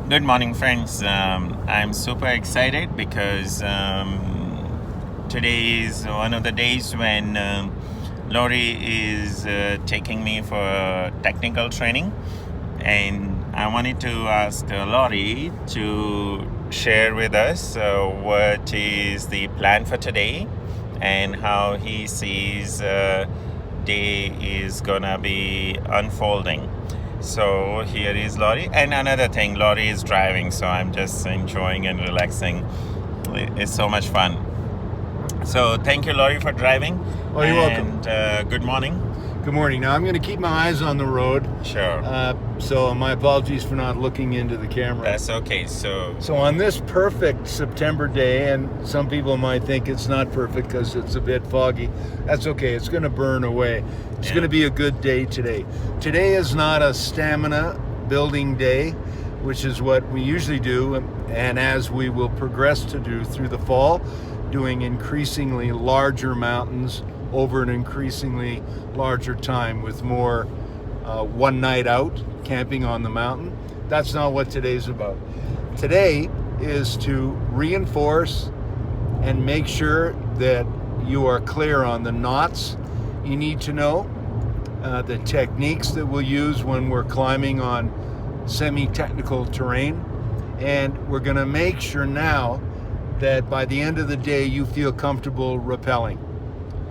Good morning, friends. I'm super excited because today is one of the days when Laurie is taking me for technical training, and I wanted to ask Laurie to share with us what is the plan for today and how he sees day is gonna be unfolding. So here is Laurie. And another thing, Laurie is driving, so I'm just enjoying and relaxing. It's so much fun. So thank you, Laurie, for driving. Oh, you're welcome. And good morning. Good morning. Now I'm going to keep my eyes on the road. Sure. So my apologies for not looking into the camera. That's okay. So on this perfect September day, and some people might think it's not perfect because it's a bit foggy. That's okay. It's going to burn away. It's going to be a good day today. Today is not a stamina building day, which is what we usually do, and as we will progress to do through the fall, doing increasingly larger mountains over an increasingly larger time with more one night out camping on the mountain. That's not what today's about. Today is to reinforce and make sure that you are clear on the knots you need to know, the techniques that we'll use when we're climbing on semi-technical terrain, and we're going to make sure now that by the end of the day you feel comfortable rappelling.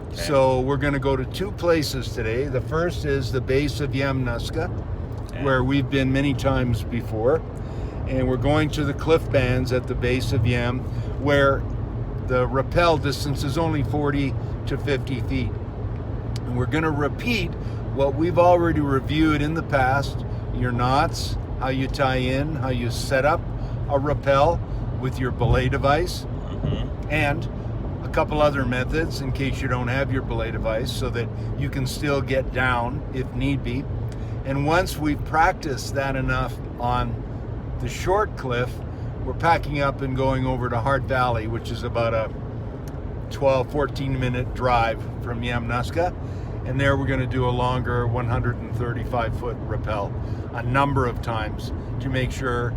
Okay. So we're going to go to two places today. The first is the base of Yamnuska, where we've been many times before, and we're going to the cliff bands at the base of Yam, where the rappel distance is only 40 to 50 feet. And we're going to repeat what we've already reviewed in the past: your knots, how you tie in, how you set up a rappel with your belay device, and a couple other methods in case you don't have your belay device, so that you can still get down if need be. And once we've practiced that enough on the short cliff, we're packing up and going over to Heart Valley, which is about a 14 minute drive from Yamnuska. And there we're going to do a longer 135 foot rappel a number of times to make sure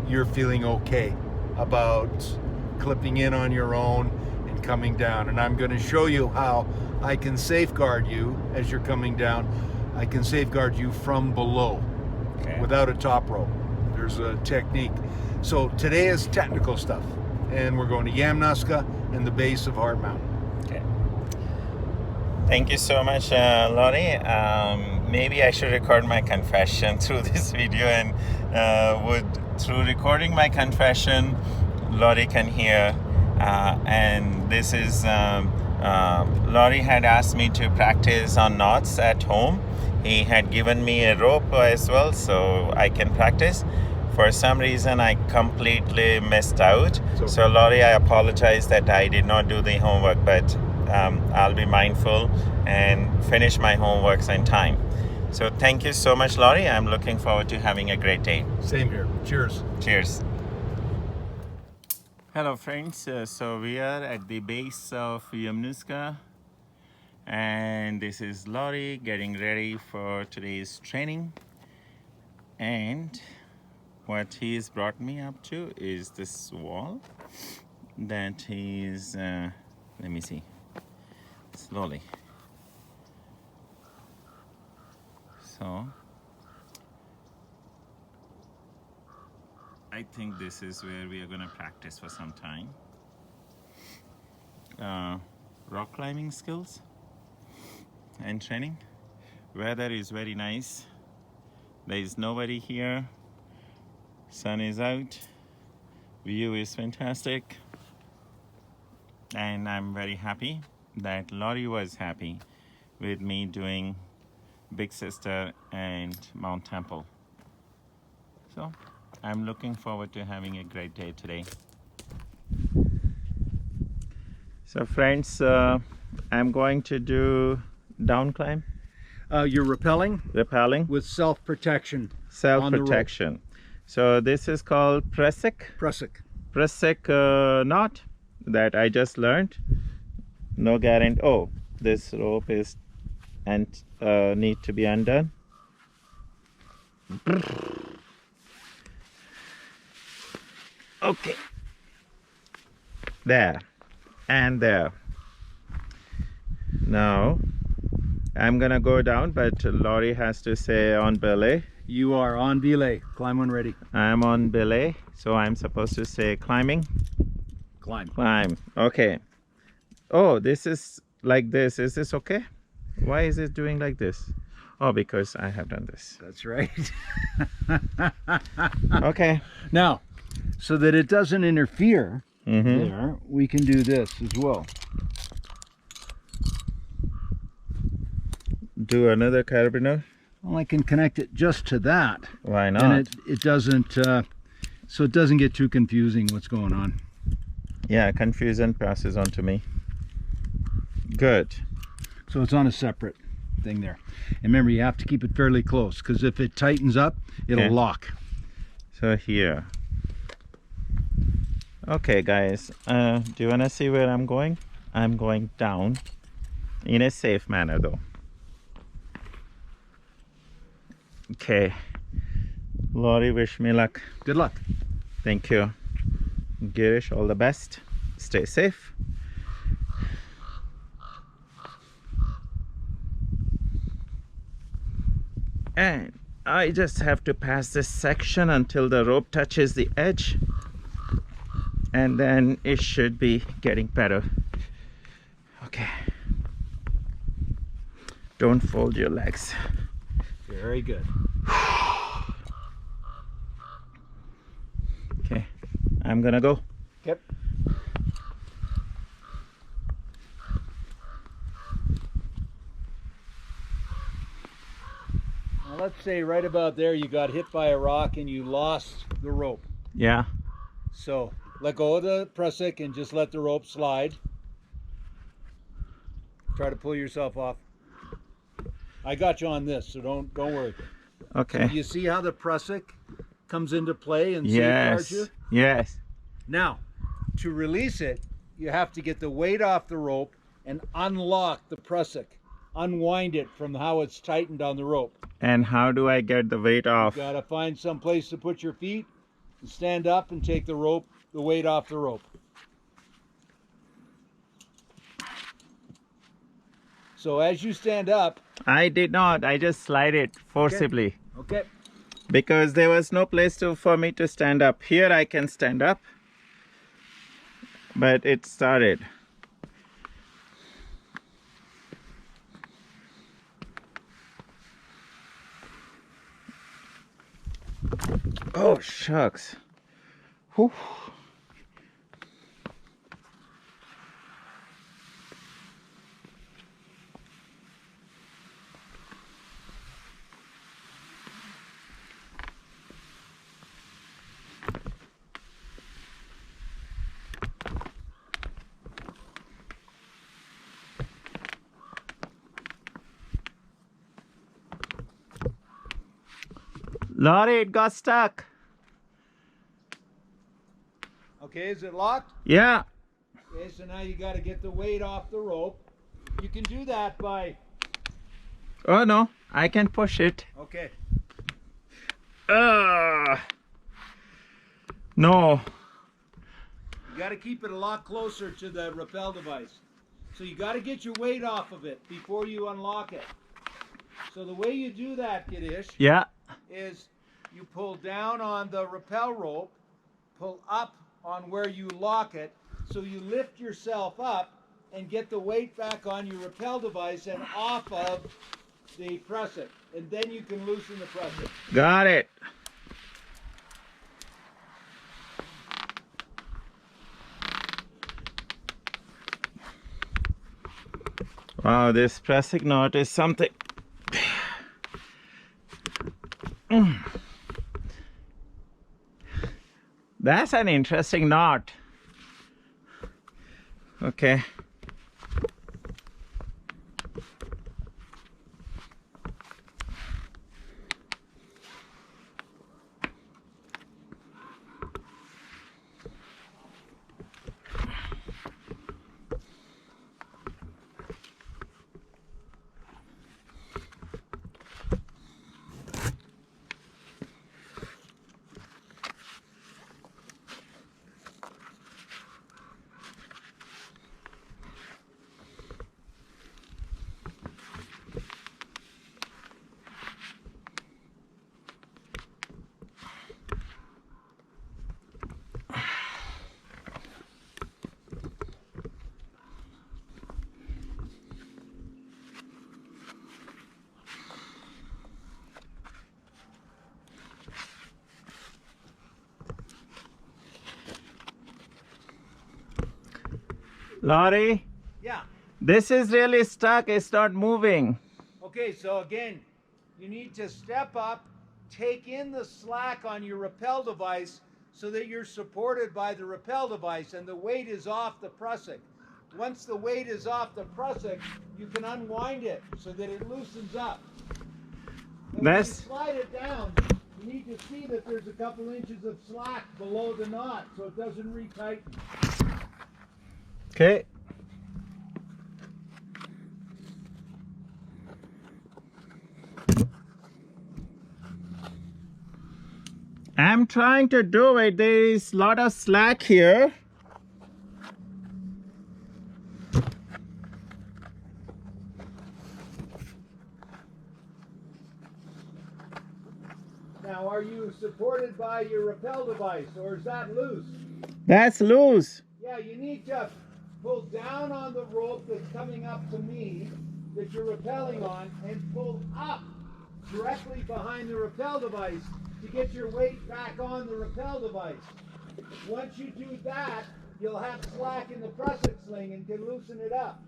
you're feeling okay about clipping in on your own and coming down. And I'm going to show you how I can safeguard you as you're coming down. I can safeguard you from below without a top rope. There's a technique. So today is technical stuff, and we're going to Yamnuska and the base of Heart Mountain. Okay. Thank you so much, Laurie. Maybe I should record my confession through this video, and through recording my confession, Laurie can hear. And this is Laurie had asked me to practice on knots at home. He had given me a rope as well, so I can practice. For some reason, I completely missed out. So Laurie, I apologize that I did not do the homework, but I'll be mindful and finish my homeworks in time. So thank you so much, Laurie. I'm looking forward to having a great day. Same here. Cheers. Cheers. Hello, friends. So we are at the base of Yamnuska, and this is Laurie getting ready for today's training. And what he's brought me up to is this wall that he's, let me see, slowly. So I think this is where we are going to practice for some time. Rock climbing skills and training. Weather is very nice. There is nobody here. Sun is out. View is fantastic. And I'm very happy that Laurie was happy with me doing Big Sister and Mount Temple. So I'm looking forward to having a great day today. So friends, I'm going to do down climb. You're rappelling with self-protection. Self-protection. So this is called Prusik knot that I just learned. No guarantee. Oh, this rope is and need to be undone. Okay. There. And there. Now, I'm gonna go down, but Laurie has to say on belay. You are on belay. Climb when ready. I'm on belay, so I'm supposed to say climbing. Climb. Climb. Okay. Oh, this is like this. Is this okay? Why is it doing like this? Oh, because I have done this. That's right. Okay. Now, so that it doesn't interfere Mm-hmm. there, we can do this as well. Do another carabiner. Well, I can connect it just to that. Why not? And it doesn't, so it doesn't get too confusing what's going on. Yeah, confusion passes on to me. Good. So it's on a separate thing there. And remember, you have to keep it fairly close, because if it tightens up, it'll Okay. lock. So here. Okay, guys. Do you want to see where I'm going? I'm going down in a safe manner, though. Okay. Laurie, wish me luck. Good luck. Thank you. Girish, all the best. Stay safe. And I just have to pass this section until the rope touches the edge, and then it should be getting better. Okay. Don't fold your legs. Very good. Okay, I'm gonna go. Yep. Now let's say right about there you got hit by a rock and you lost the rope. Yeah. So let go of the prusik and just let the rope slide. Try to pull yourself off. I got you on this, so don't worry. Okay. You see how the prusik comes into play and safeguards you? Yes. Now, to release it, you have to get the weight off the rope and unlock the prusik. Unwind it from how it's tightened on the rope. And how do I get the weight off? You gotta find some place to put your feet and stand up and take the weight off the rope. So as you stand up, I did not. I just slide it forcibly. okay, Because there was no place for me to stand up. Here I can stand up, but it started. Oh shucks. Whew. Laurie, it got stuck. okay, is it locked? Yeah. Okay, so now you gotta get the weight off the rope. You can do that by, Oh no, I can push it. okay, No. you gotta keep it a lot closer to the rappel device. So you gotta get your weight off of it before you unlock it. So the way you do that, Kiddish, Yeah. is you pull down on the rappel rope, pull up on where you lock it, so you lift yourself up and get the weight back on your rappel device and off of the prusik, and then you can loosen the prusik. Got it. Wow, this pressing knot is something. That's an interesting knot. Okay. Laurie, Yeah. this is really stuck. It's not moving. Okay, so again, you need to step up, take in the slack on your rappel device so that you're supported by the rappel device and the weight is off the prusik. Once the weight is off the prusik, you can unwind it so that it loosens up. And when you slide it down, you need to see that there's a couple inches of slack below the knot so it doesn't retighten. Okay. I'm trying to do it. There is a lot of slack here. Now, are you supported by your rappel device or is that loose? That's loose. Yeah, you need to pull down on the rope that's coming up to me that you're rappelling on and pull up directly behind the rappel device to get your weight back on the rappel device. Once you do that, you'll have slack in the prusik sling and can loosen it up.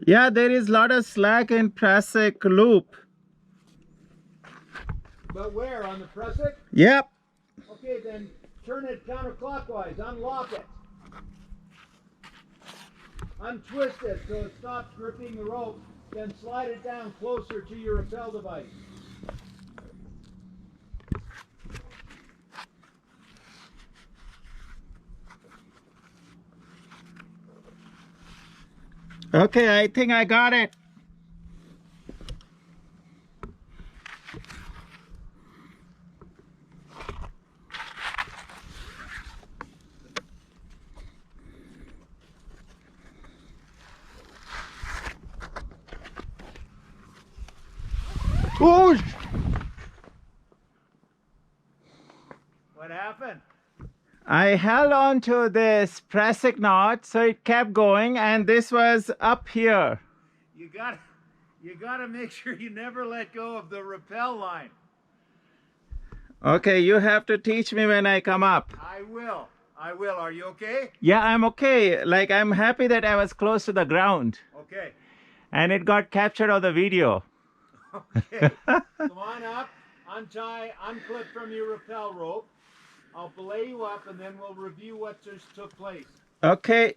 Yeah, there is a lot of slack in prusik loop. But where? On the prusik? Yep. Okay, then turn it counterclockwise. Unlock it. Untwist it so it stops gripping the rope. Then slide it down closer to your rappel device. Okay, I think I got it. Oh! What happened? I held on to this prusik knot, so it kept going, and this was up here. You gotta make sure you never let go of the rappel line. Okay, you have to teach me when I come up. I will. I will. Are you okay? Yeah, I'm okay. Like, I'm happy that I was close to the ground. Okay. And it got captured on the video. Okay. Come on up, untie, unclip from your rappel rope. I'll belay you up and then we'll review what just took place. Okay.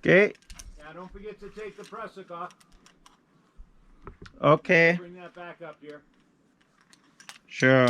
Okay. Now don't forget to take the prusik off. Okay. Bring that back up here. Sure.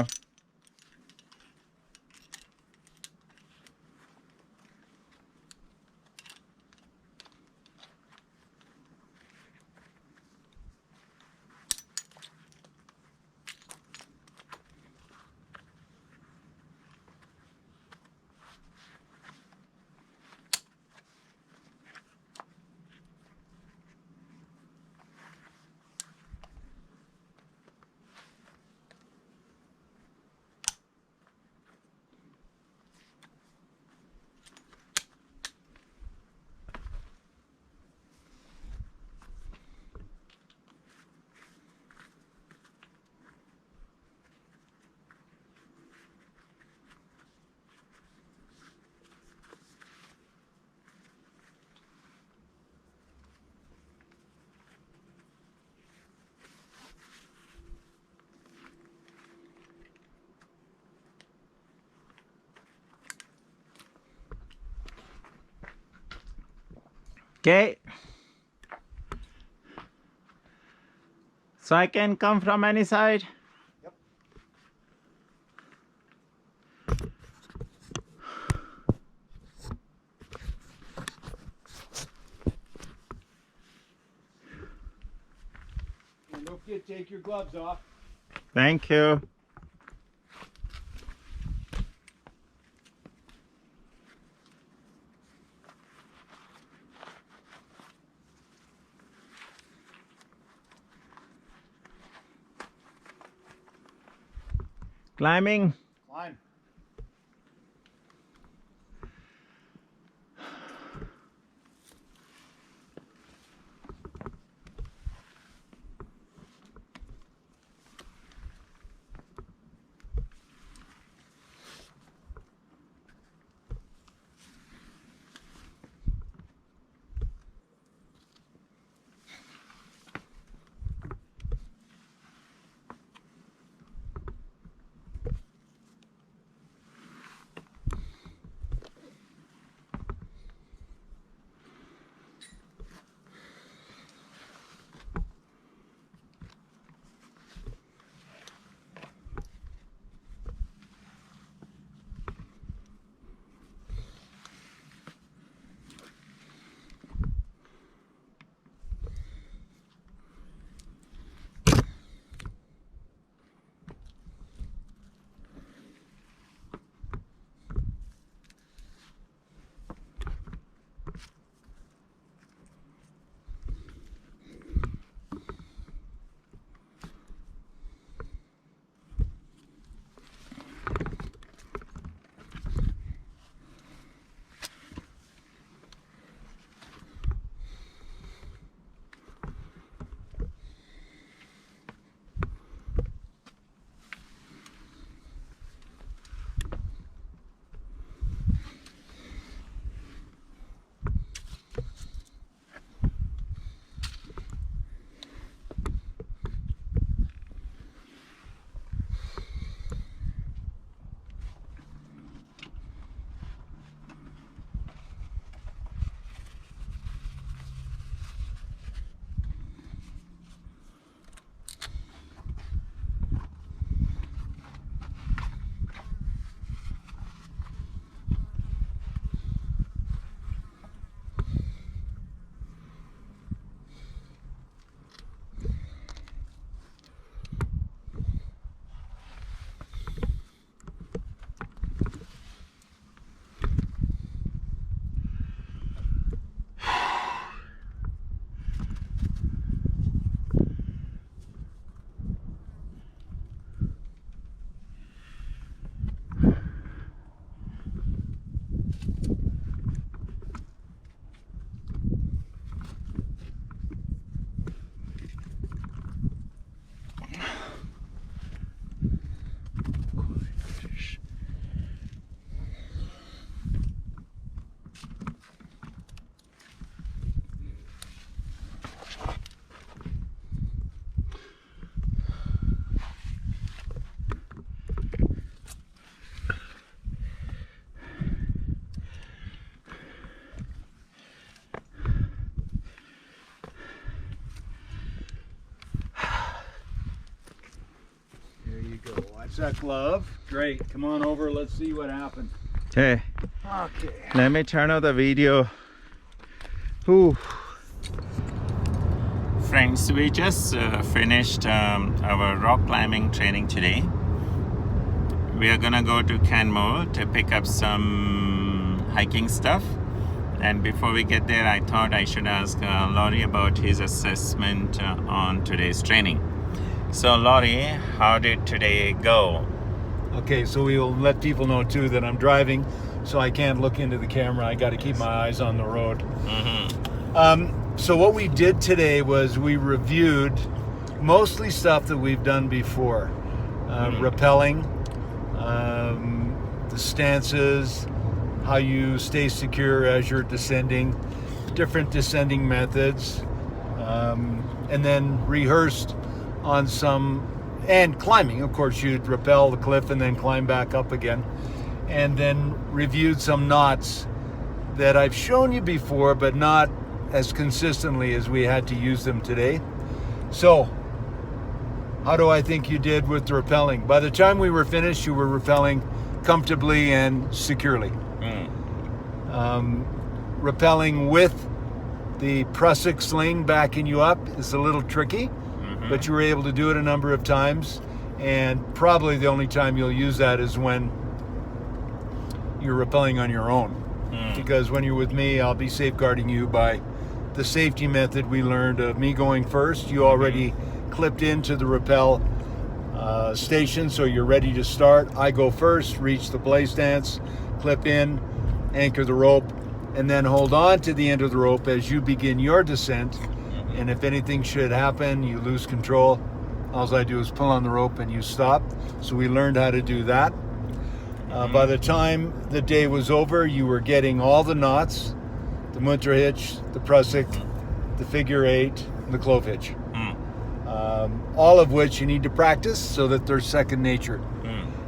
Okay. So I can come from any side? Yep. And don't forget to take your gloves off. Thank you. Climbing. Climb. Watch that glove. Great. Come on over. Let's see what happened. Okay. Okay. Let me turn on the video. Whew. Friends, we just finished our rock climbing training today. We are gonna go to Canmore to pick up some hiking stuff. And before we get there, I thought I should ask Laurie about his assessment on today's training. So Laurie, how did today go? Okay, so we'll let people know too that I'm driving, so I can't look into the camera. I got to keep my eyes on the road. So what we did today was we reviewed mostly stuff that we've done before. Rappelling, the stances, how you stay secure as you're descending, different descending methods, and then rehearsed on some, and climbing. Of course, you'd rappel the cliff and then climb back up again. And then reviewed some knots that I've shown you before, but not as consistently as we had to use them today. So, how do I think you did with the rappelling? By the time we were finished, you were rappelling comfortably and securely. Rappelling with the prusik sling backing you up is a little tricky, but you were able to do it a number of times, and probably the only time you'll use that is when you're rappelling on your own. Because when you're with me, I'll be safeguarding you by the safety method we learned of me going first. You already clipped into the rappel station, so you're ready to start. I go first, reach the belay stance, clip in, anchor the rope, and then hold on to the end of the rope as you begin your descent. And if anything should happen, you lose control, all I do is pull on the rope and you stop. So we learned how to do that. By the time the day was over, you were getting all the knots, the munter hitch, the prusik, the figure eight, and the clove hitch. All of which you need to practice so that they're second nature.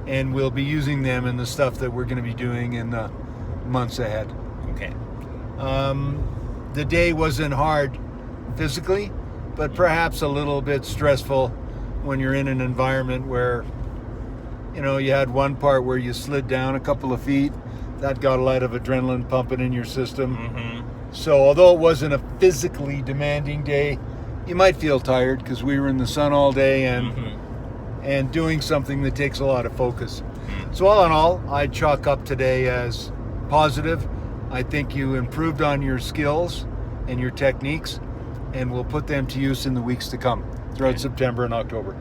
And we'll be using them in the stuff that we're going to be doing in the months ahead. Okay. The day wasn't hard physically, but perhaps a little bit stressful when you're in an environment where, you know, you had one part where you slid down a couple of feet. That got a lot of adrenaline pumping in your system. So although it wasn't a physically demanding day, you might feel tired because we were in the sun all day and doing something that takes a lot of focus. So all in all, I'd chalk up today as positive. I think you improved on your skills and your techniques, and we'll put them to use in the weeks to come throughout September and October.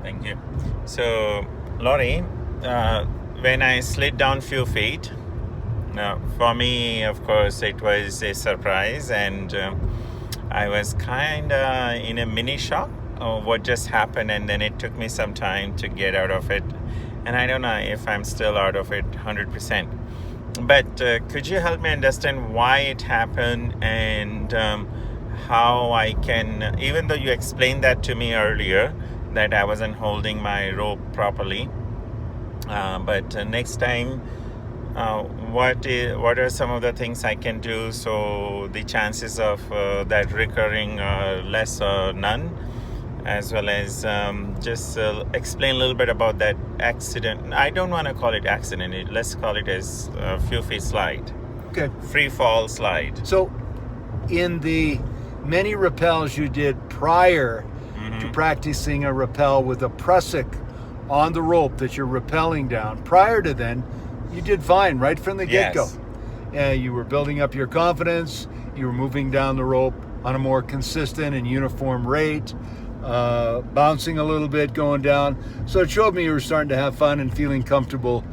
Thank you. So, Laurie, when I slid down few feet, for me, of course, it was a surprise, and I was kind of in a mini shock of what just happened, and then it took me some time to get out of it. And I don't know if I'm still out of it 100%. But could you help me understand why it happened and how I can, even though you explained that to me earlier, that I wasn't holding my rope properly, but next time, what are some of the things I can do so the chances of that recurring are less or none, as well as just explain a little bit about that accident. I don't want to call it accident. Let's call it as a few feet slide. Okay. Free fall slide. So in the many rappels you did prior to practicing a rappel with a prusik on the rope that you're rappelling down, prior to then, you did fine right from the get-go. You were building up your confidence. You were moving down the rope on a more consistent and uniform rate, bouncing a little bit, going down. So it showed me you were starting to have fun and feeling comfortable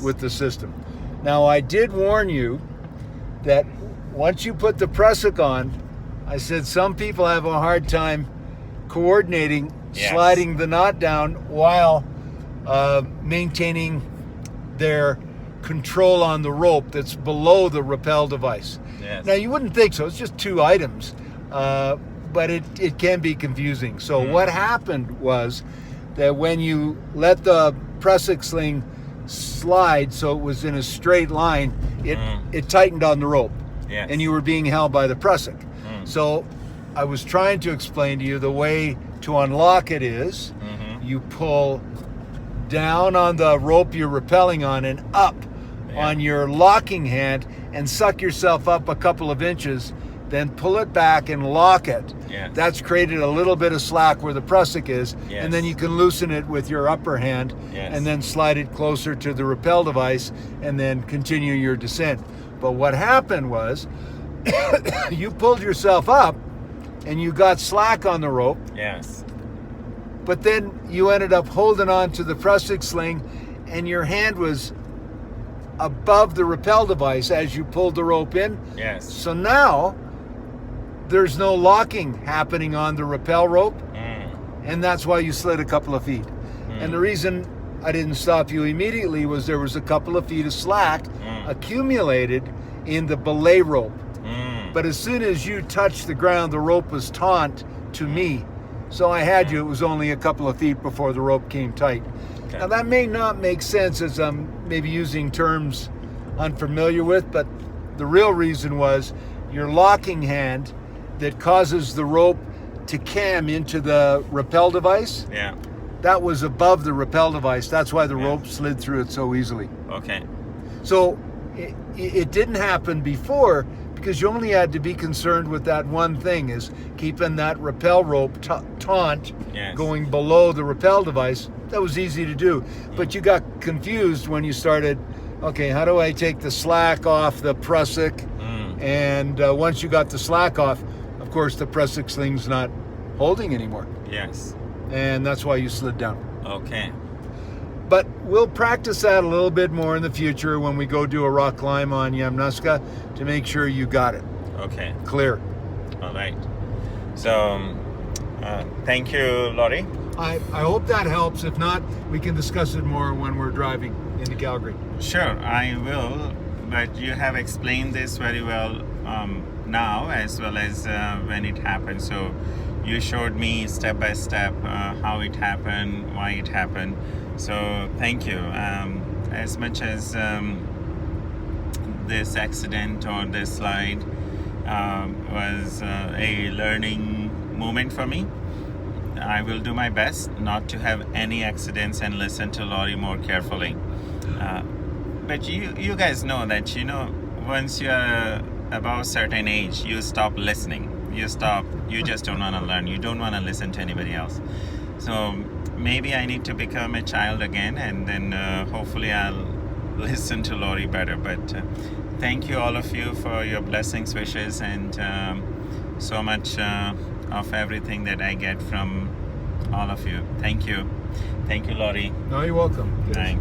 with the system. Now, I did warn you that once you put the prusik on, I said some people have a hard time coordinating, sliding the knot down while maintaining their control on the rope that's below the rappel device. Now, you wouldn't think so. It's just two items, but it can be confusing. So what happened was that when you let the prusik sling slide so it was in a straight line, it tightened on the rope, and you were being held by the prusik. So I was trying to explain to you the way to unlock it is you pull down on the rope you're rappelling on and up on your locking hand and suck yourself up a couple of inches, then pull it back and lock it. That's created a little bit of slack where the prusik is, and then you can loosen it with your upper hand and then slide it closer to the rappel device and then continue your descent. But what happened was you pulled yourself up and you got slack on the rope. But then you ended up holding on to the prusik sling and your hand was above the rappel device as you pulled the rope in. So now there's no locking happening on the rappel rope, and that's why you slid a couple of feet. And the reason I didn't stop you immediately was there was a couple of feet of slack accumulated in the belay rope. But as soon as you touched the ground, the rope was taut to me. So I had you, it was only a couple of feet before the rope came tight. Now that may not make sense as I'm maybe using terms unfamiliar with, but the real reason was your locking hand that causes the rope to cam into the rappel device. That was above the rappel device. That's why the rope slid through it so easily. So it didn't happen before because you only had to be concerned with that one thing, is keeping that rappel rope taut going below the rappel device. That was easy to do. But you got confused when you started, okay, how do I take the slack off the prusik? And once you got the slack off, of course, the prusik sling's not holding anymore. And that's why you slid down. Okay. But we'll practice that a little bit more in the future when we go do a rock climb on Yamnuska to make sure you got it Okay. clear. All right. So, thank you, Laurie. I hope that helps. If not, we can discuss it more when we're driving into Calgary. Sure, I will. But you have explained this very well now, as well as when it happened. So, you showed me step by step how it happened, why it happened. So, thank you. As much as this accident or this slide was a learning moment for me, I will do my best not to have any accidents and listen to Laurie more carefully. But you guys know that, once you're above a certain age, you stop listening. You just don't want to learn. You don't want to listen to anybody else. So maybe I need to become a child again, and then hopefully I'll listen to Laurie better. But thank you, all of you, for your blessings, wishes, and so much of everything that I get from all of you. Thank you. Thank you, Laurie. No, you're welcome. Bye.